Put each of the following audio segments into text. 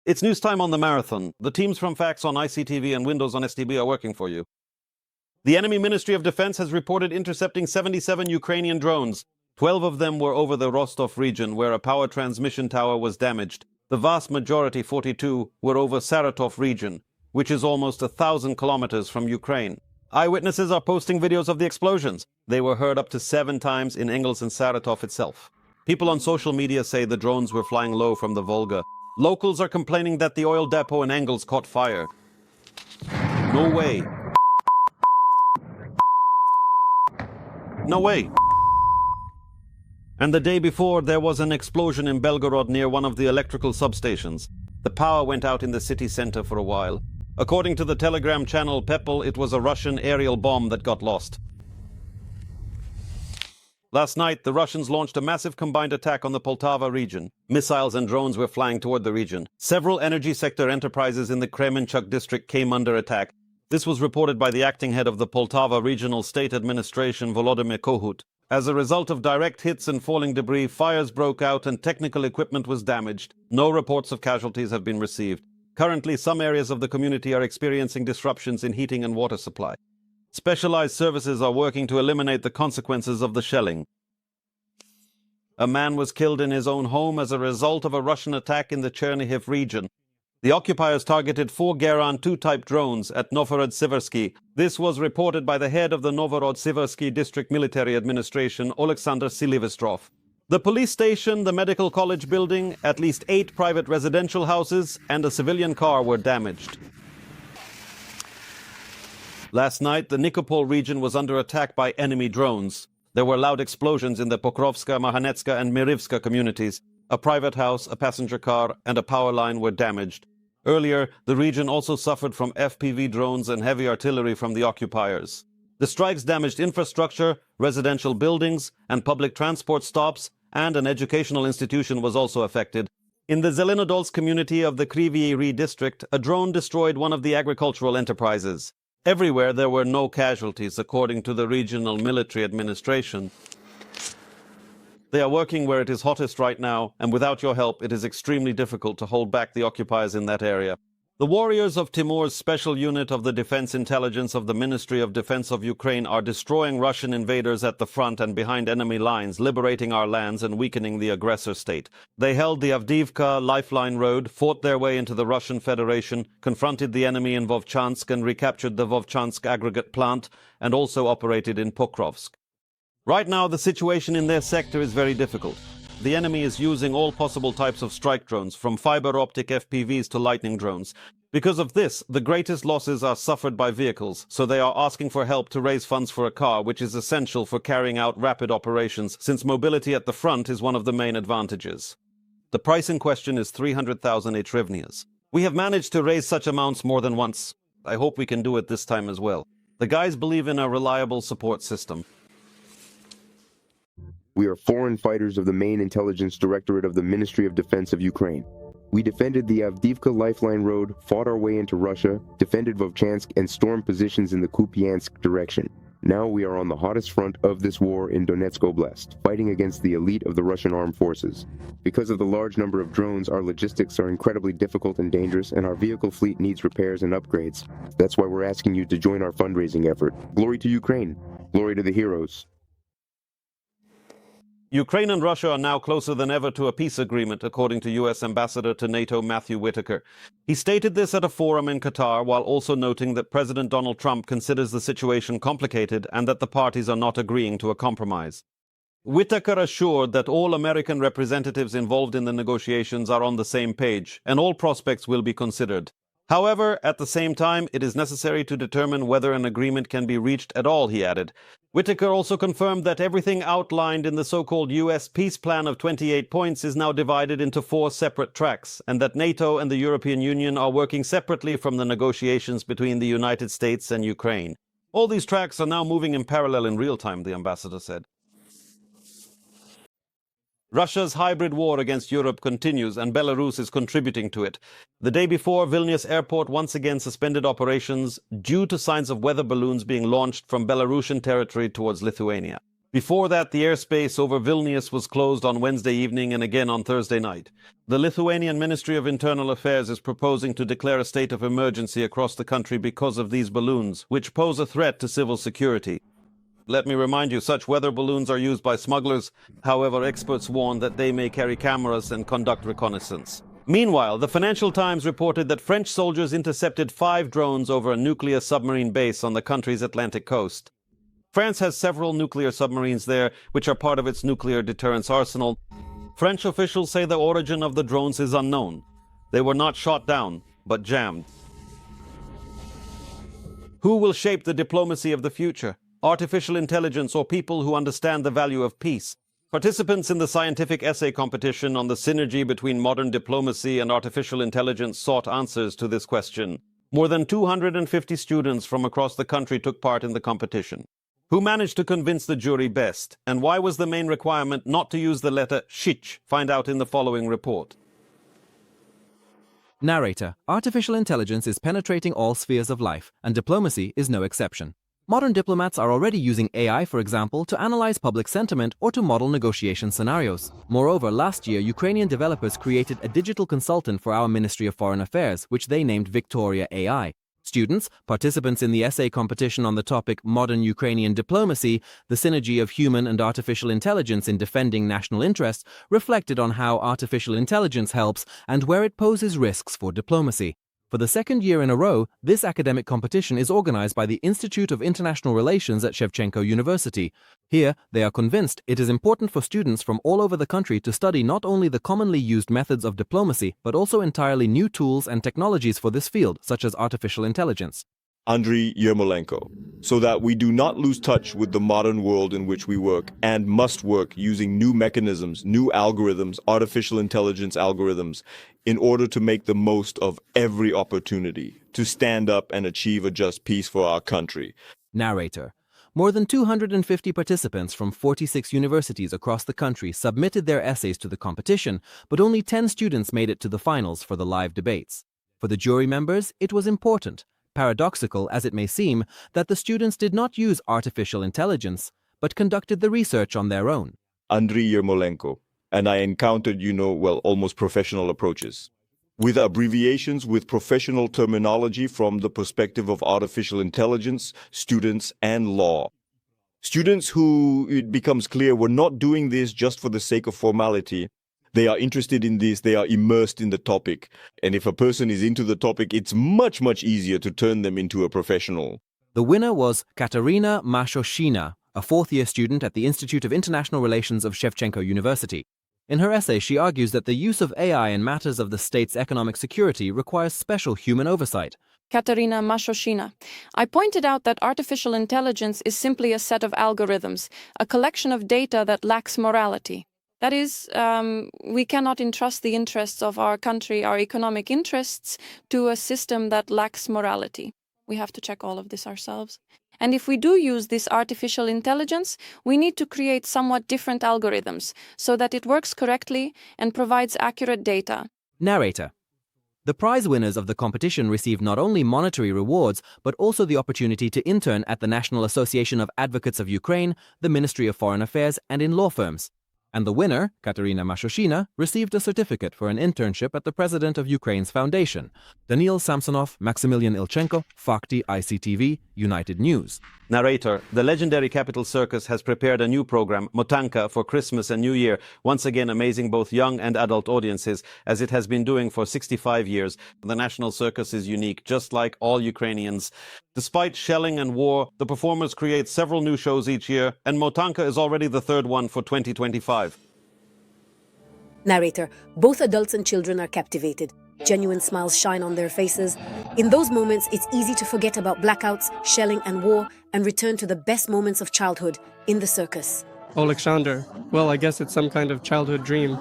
It's news time on the marathon. The teams from Facts on ICTV and Windows on STB are working for you. The enemy Ministry of Defense has reported intercepting 77 Ukrainian drones. 12 of them were over the Rostov region, where a power transmission tower was damaged. The vast majority, 42, were over Saratov region, which is almost 1,000 kilometers from Ukraine. Eyewitnesses are posting videos of the explosions. They were heard up to 7 times in Engels and Saratov itself. People on social media say the drones were flying low from the Volga. Locals are complaining that the oil depot in Engels caught fire. No way. No way. And the day before, there was an explosion in Belgorod near one of the electrical substations. The power went out in the city center for a while. According to the Telegram channel Pepel, it was a Russian aerial bomb that got lost. Last night, the Russians launched a massive combined attack on the Poltava region. Missiles and drones were flying toward the region. Several energy sector enterprises in the Kremenchuk district came under attack. This was reported by the acting head of the Poltava Regional State Administration, Volodymyr Kohut. As a result of direct hits and falling debris, fires broke out and technical equipment was damaged. No reports of casualties have been received. Currently, some areas of the community are experiencing disruptions in heating and water supply. Specialized services are working to eliminate the consequences of the shelling. A man was killed in his own home as a result of a Russian attack in the Chernihiv region. The occupiers targeted 4 Geran 2-type drones at Novhorod-Siversky. This was reported by the head of the Novhorod-Siversky District Military Administration, Oleksandr Silivestrov. The police station, the medical college building, at least 8 private residential houses, and a civilian car were damaged. Last night, the Nikopol region was under attack by enemy drones. There were loud explosions in the Pokrovska, Mahanetska and Mirivska communities. A private house, a passenger car, and a power line were damaged. Earlier, the region also suffered from FPV drones and heavy artillery from the occupiers. The strikes damaged infrastructure, residential buildings, and public transport stops, and an educational institution was also affected. In the Zelenodolsk community of the Kryvyi Rih district, a drone destroyed one of the agricultural enterprises. Everywhere there were no casualties, according to the regional military administration. They are working where it is hottest right now, and without your help, it is extremely difficult to hold back the occupiers in that area. The warriors of Timur's special unit of the Defense Intelligence of the Ministry of Defense of Ukraine are destroying Russian invaders at the front and behind enemy lines, liberating our lands and weakening the aggressor state. They held the Avdiivka Lifeline Road, fought their way into the Russian Federation, confronted the enemy in Vovchansk and recaptured the Vovchansk aggregate plant, and also operated in Pokrovsk. Right now, the situation in their sector is very difficult. The enemy is using all possible types of strike drones, from fiber-optic FPVs to lightning drones. Because of this, the greatest losses are suffered by vehicles, so they are asking for help to raise funds for a car, which is essential for carrying out rapid operations, since mobility at the front is one of the main advantages. The price in question is 300,000 hryvnias. We have managed to raise such amounts more than once. I hope we can do it this time as well. The guys believe in a reliable support system. We are foreign fighters of the main intelligence directorate of the Ministry of Defense of Ukraine. We defended the Avdiivka Lifeline Road, fought our way into Russia, defended Vovchansk, and stormed positions in the Kupiansk direction. Now we are on the hottest front of this war in Donetsk Oblast, fighting against the elite of the Russian armed forces. Because of the large number of drones, our logistics are incredibly difficult and dangerous, and our vehicle fleet needs repairs and upgrades. That's why we're asking you to join our fundraising effort. Glory to Ukraine. Glory to the heroes. Ukraine and Russia are now closer than ever to a peace agreement, according to U.S. Ambassador to NATO Matthew Whitaker. He stated this at a forum in Qatar, while also noting that President Donald Trump considers the situation complicated and that the parties are not agreeing to a compromise. Whitaker assured that all American representatives involved in the negotiations are on the same page, and all prospects will be considered. However, at the same time, it is necessary to determine whether an agreement can be reached at all, he added. Whitaker also confirmed that everything outlined in the so-called U.S. peace plan of 28 points is now divided into 4 separate tracks, and that NATO and the European Union are working separately from the negotiations between the United States and Ukraine. All these tracks are now moving in parallel in real time, the ambassador said. Russia's hybrid war against Europe continues, and Belarus is contributing to it. The day before, Vilnius Airport once again suspended operations due to signs of weather balloons being launched from Belarusian territory towards Lithuania. Before that, the airspace over Vilnius was closed on Wednesday evening and again on Thursday night. The Lithuanian Ministry of Internal Affairs is proposing to declare a state of emergency across the country because of these balloons, which pose a threat to civil security. Let me remind you, such weather balloons are used by smugglers. However, experts warn that they may carry cameras and conduct reconnaissance. Meanwhile, the Financial Times reported that French soldiers intercepted 5 drones over a nuclear submarine base on the country's Atlantic coast. France has several nuclear submarines there, which are part of its nuclear deterrence arsenal. French officials say the origin of the drones is unknown. They were not shot down, but jammed. Who will shape the diplomacy of the future? Artificial intelligence or people who understand the value of peace? Participants in the scientific essay competition on the synergy between modern diplomacy and artificial intelligence sought answers to this question. More than 250 students from across the country took part in the competition. Who managed to convince the jury best? And why was the main requirement not to use the letter shich? Find out in the following report. Narrator: artificial intelligence is penetrating all spheres of life, and diplomacy is no exception. Modern diplomats are already using AI, for example, to analyze public sentiment or to model negotiation scenarios. Moreover, last year, Ukrainian developers created a digital consultant for our Ministry of Foreign Affairs, which they named Victoria AI. Students, participants in the essay competition on the topic Modern Ukrainian Diplomacy, the synergy of human and artificial intelligence in defending national interests, reflected on how artificial intelligence helps and where it poses risks for diplomacy. For the second year in a row, this academic competition is organized by the Institute of International Relations at Shevchenko University. Here, they are convinced it is important for students from all over the country to study not only the commonly used methods of diplomacy, but also entirely new tools and technologies for this field, such as artificial intelligence. Andriy Yermolenko, so that we do not lose touch with the modern world in which we work and must work using new mechanisms, new algorithms, artificial intelligence algorithms, in order to make the most of every opportunity to stand up and achieve a just peace for our country. Narrator: more than 250 participants from 46 universities across the country submitted their essays to the competition, but only 10 students made it to the finals for the live debates. For the jury members, it was important, paradoxical as it may seem, that the students did not use artificial intelligence, but conducted the research on their own. Andriy Yermolenko, and I encountered, almost professional approaches. With abbreviations, with professional terminology from the perspective of artificial intelligence, students, and law. Students who, it becomes clear, were not doing this just for the sake of formality. They are interested in this, they are immersed in the topic. And if a person is into the topic, it's much, much easier to turn them into a professional. The winner was Katerina Mashoshina, a fourth-year student at the Institute of International Relations of Shevchenko University. In her essay, she argues that the use of AI in matters of the state's economic security requires special human oversight. Katerina Mashoshina. I pointed out that artificial intelligence is simply a set of algorithms, a collection of data that lacks morality. That is, we cannot entrust the interests of our country, our economic interests, to a system that lacks morality. We have to check all of this ourselves. And if we do use this artificial intelligence, we need to create somewhat different algorithms so that it works correctly and provides accurate data. Narrator: the prize winners of the competition received not only monetary rewards, but also the opportunity to intern at the National Association of Advocates of Ukraine, the Ministry of Foreign Affairs, and in law firms. And the winner, Katerina Mashoshina, received a certificate for an internship at the President of Ukraine's foundation. Daniil Samsonov, Maximilian Ilchenko, Fakti ICTV, United News. Narrator: the legendary Capital Circus has prepared a new program, Motanka, for Christmas and New Year, once again amazing both young and adult audiences, as it has been doing for 65 years. The National Circus is unique, just like all Ukrainians. Despite shelling and war, the performers create several new shows each year, and Motanka is already the third one for 2025. Narrator: both adults and children are captivated. Genuine smiles shine on their faces. In those moments, it's easy to forget about blackouts, shelling and war, and return to the best moments of childhood in the circus. Alexander, well, I guess it's some kind of childhood dream.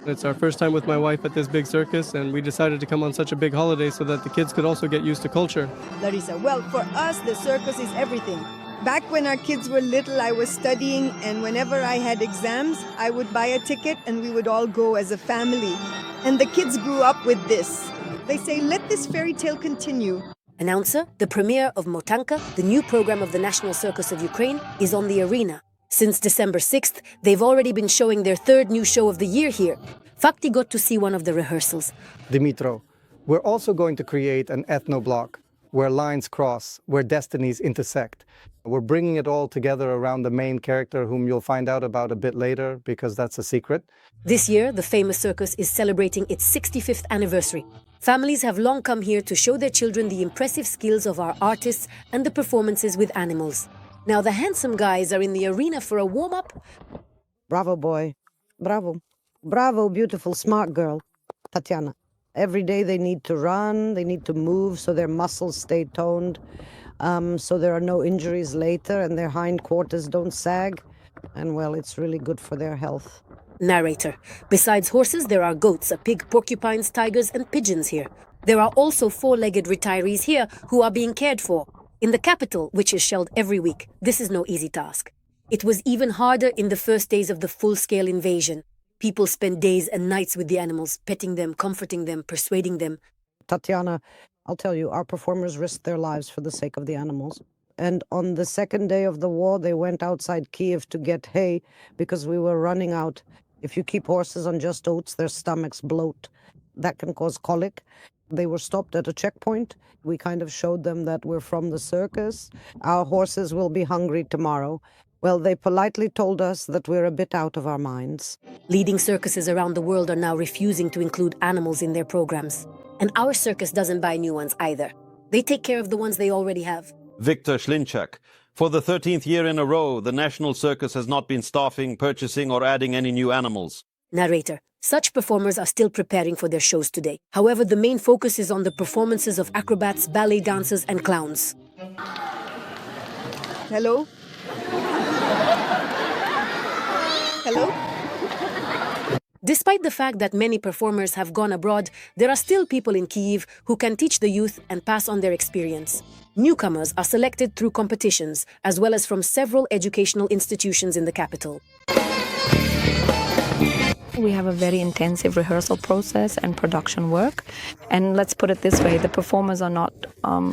It's our first time with my wife at this big circus, and we decided to come on such a big holiday so that the kids could also get used to culture. Larissa, well, for us, the circus is everything. Back when our kids were little, I was studying, and whenever I had exams, I would buy a ticket and we would all go as a family. And the kids grew up with this. They say, let this fairy tale continue. Announcer: the premiere of Motanka, the new program of the National Circus of Ukraine, is on the arena. Since December 6th, they've already been showing their third new show of the year here. Fakti got to see one of the rehearsals. Dimitro, we're also going to create an ethno-block where lines cross, where destinies intersect. We're bringing it all together around the main character whom you'll find out about a bit later because that's a secret. This year, the famous circus is celebrating its 65th anniversary. Families have long come here to show their children the impressive skills of our artists and the performances with animals. Now the handsome guys are in the arena for a warm-up. Bravo, boy. Bravo. Bravo, beautiful, smart girl. Tatiana. Every day they need to run, they need to move so their muscles stay toned, so there are no injuries later and their hindquarters don't sag. And well, it's really good for their health. Narrator. Besides horses, there are goats, a pig, porcupines, tigers, and pigeons here. There are also four-legged retirees here who are being cared for. In the capital, which is shelled every week, this is no easy task. It was even harder in the first days of the full-scale invasion. People spend days and nights with the animals, petting them, comforting them, persuading them. Tatiana, I'll tell you, our performers risked their lives for the sake of the animals. And on the second day of the war, they went outside Kyiv to get hay because we were running out. If you keep horses on just oats, their stomachs bloat. That can cause colic. They were stopped at a checkpoint. We kind of showed them that we're from the circus. Our horses will be hungry tomorrow. Well, they politely told us that we're a bit out of our minds. Leading circuses around the world are now refusing to include animals in their programs. And our circus doesn't buy new ones either. They take care of the ones they already have. Viktor Shlinchak. For the 13th year in a row, the National Circus has not been staffing, purchasing or adding any new animals. Narrator. Such performers are still preparing for their shows today. However, the main focus is on the performances of acrobats, ballet dancers and clowns. Hello? Hello? Despite the fact that many performers have gone abroad, there are still people in Kyiv who can teach the youth and pass on their experience. Newcomers are selected through competitions, as well as from several educational institutions in the capital. We have a very intensive rehearsal process and production work. And let's put it this way, the performers are not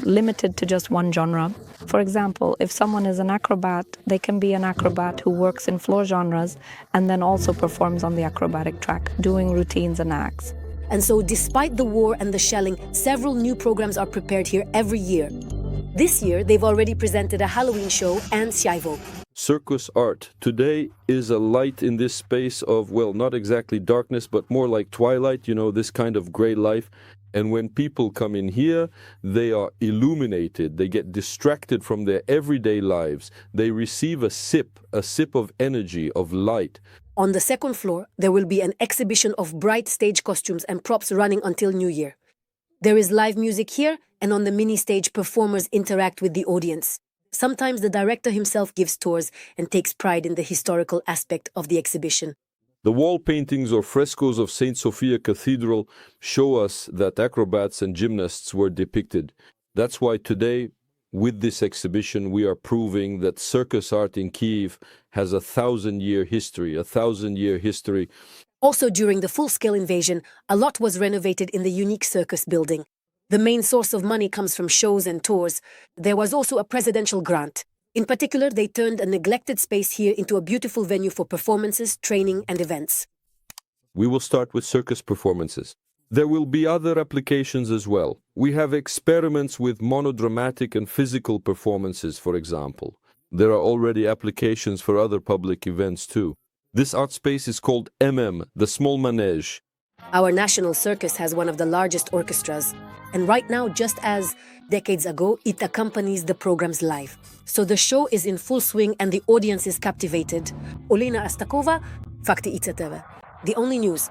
limited to just one genre. For example, if someone is an acrobat, they can be an acrobat who works in floor genres and then also performs on the acrobatic track, doing routines and acts. And so despite the war and the shelling, several new programs are prepared here every year. This year, they've already presented a Halloween show and Sjaivo. Circus art today is a light in this space of, well, not exactly darkness, but more like twilight, you know, this kind of gray life. And when people come in here, they are illuminated. They get distracted from their everyday lives. They receive a sip of energy, of light. On the second floor, there will be an exhibition of bright stage costumes and props running until New Year. There is live music here, and on the mini stage, performers interact with the audience. Sometimes the director himself gives tours and takes pride in the historical aspect of the exhibition. The wall paintings or frescoes of St. Sophia Cathedral show us that acrobats and gymnasts were depicted. That's why today, with this exhibition, we are proving that circus art in Kyiv has a 1,000-year history. Also, during the full-scale invasion, a lot was renovated in the unique circus building. The main source of money comes from shows and tours. There was also a presidential grant. In particular, they turned a neglected space here into a beautiful venue for performances, training, and events. We will start with circus performances. There will be other applications as well. We have experiments with monodramatic and physical performances, for example. There are already applications for other public events too. This art space is called the Small Manège. Our national circus has one of the largest orchestras. And right now, just as decades ago, it accompanies the programs live. So the show is in full swing and the audience is captivated. Olena Astakova, Fakti ICTV. The only news.